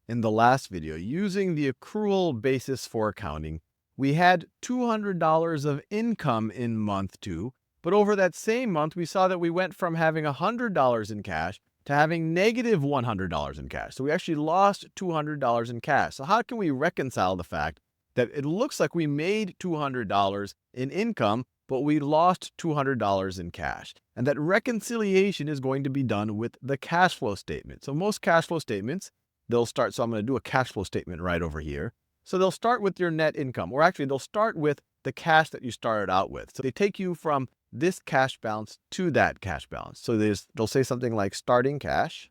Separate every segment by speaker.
Speaker 1: In the last video, using the accrual basis for accounting, we had $200 of income in month 2, but over that same month, we saw that we went from having $100 in cash to having negative $100 in cash. So we actually lost $200 in cash. So how can we reconcile the fact that it looks like we made $200 in income, but we lost $200 in cash? And that reconciliation is going to be done with the cash flow statement. So most cash flow statements, they'll start, so I'm going to do a cash flow statement right over here. So they'll start with your net income, or actually they'll start with the cash that you started out with. So they take you from this cash balance to that cash balance. So they'll say something like starting cash,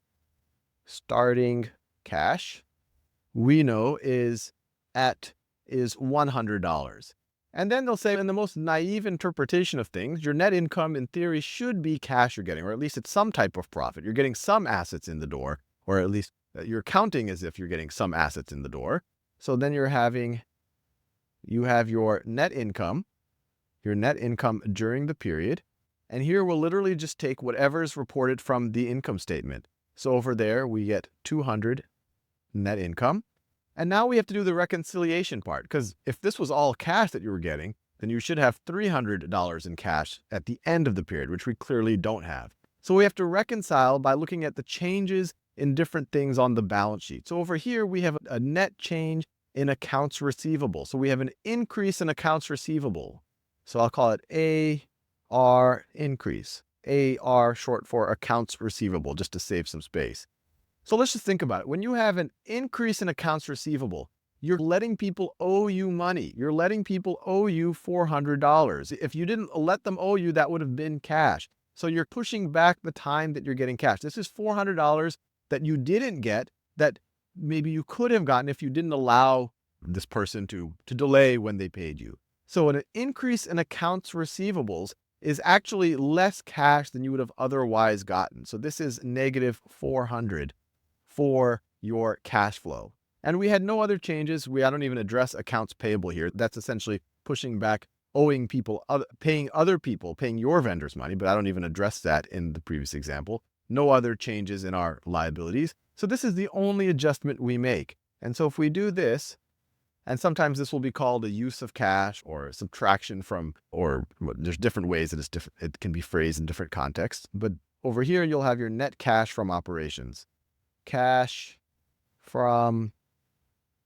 Speaker 1: we know is $100. And then they'll say, in the most naive interpretation of things, your net income in theory should be cash you're getting, or at least it's some type of profit. You're getting some assets in the door, or at least you're counting as if you're getting some assets in the door. So then you have your net income during the period. And here we'll literally just take whatever's reported from the income statement. So over there, we get 200 net income. And now we have to do the reconciliation part, because if this was all cash that you were getting, then you should have $300 in cash at the end of the period, which we clearly don't have. So we have to reconcile by looking at the changes in different things on the balance sheet. So over here, we have a net change in accounts receivable. So we have an increase in accounts receivable. So I'll call it AR increase. AR short for accounts receivable, just to save some space. So let's just think about it. When you have an increase in accounts receivable, you're letting people owe you money. You're letting people owe you $400. If you didn't let them owe you, that would have been cash. So you're pushing back the time that you're getting cash. This is $400 that you didn't get that maybe you could have gotten if you didn't allow this person to delay when they paid you. So an increase in accounts receivables is actually less cash than you would have otherwise gotten. So this is negative 400 for your cash flow. And we had no other changes. I don't even address accounts payable here. That's essentially pushing back owing people, paying your vendors money, but I don't even address that in the previous example. No other changes in our liabilities. So this is the only adjustment we make. And so if we do this, and sometimes this will be called a use of cash or subtraction from, or there's different ways that it can be phrased in different contexts. But over here, you'll have your net cash from operations. Cash from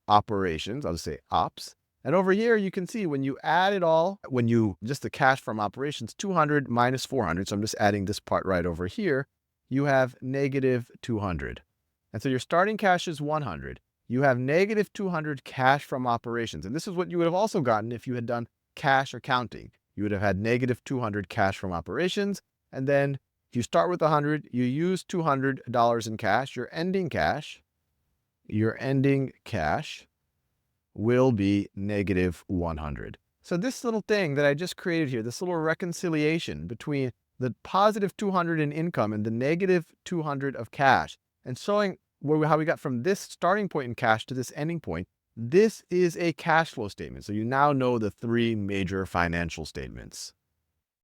Speaker 1: operations, I'll just say ops. And over here, you can see when you add it all, just the cash from operations, 200 minus 400. So I'm just adding this part right over here. You have negative 200. And so your starting cash is 100. You have negative 200 cash from operations. And this is what you would have also gotten if you had done cash accounting. You would have had negative 200 cash from operations. And then if you start with 100, you use $200 in cash, your ending cash will be negative 100. So this little thing that I just created here, this little reconciliation between the positive 200 in income and the negative 200 of cash, and showing how we got from this starting point in cash to this ending point, this is a cash flow statement. So you now know the 3 major financial statements.